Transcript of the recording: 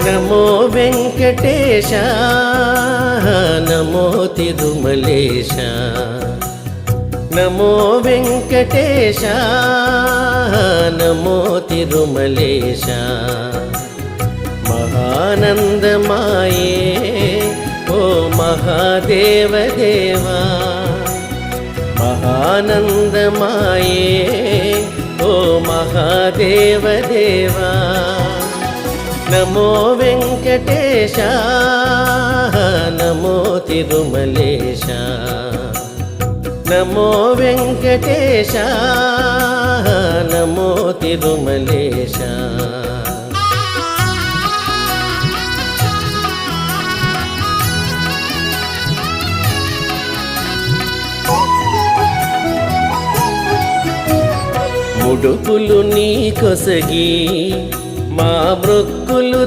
నమో వెంకటేశ నమో తిరుమలేశ నమో వెంకటేశ నమో తిరుమలేశ మహానందమాయే ఓ మహాదేవదేవా మహానందమాయే ఓ మహాదేవదేవా నమో వెంకటేశ నమో తిరుమలేశ నమో వెంకటేశ నమో తిరుమలేశ ముడుపులు నీ కొసగి మా మృక్కులు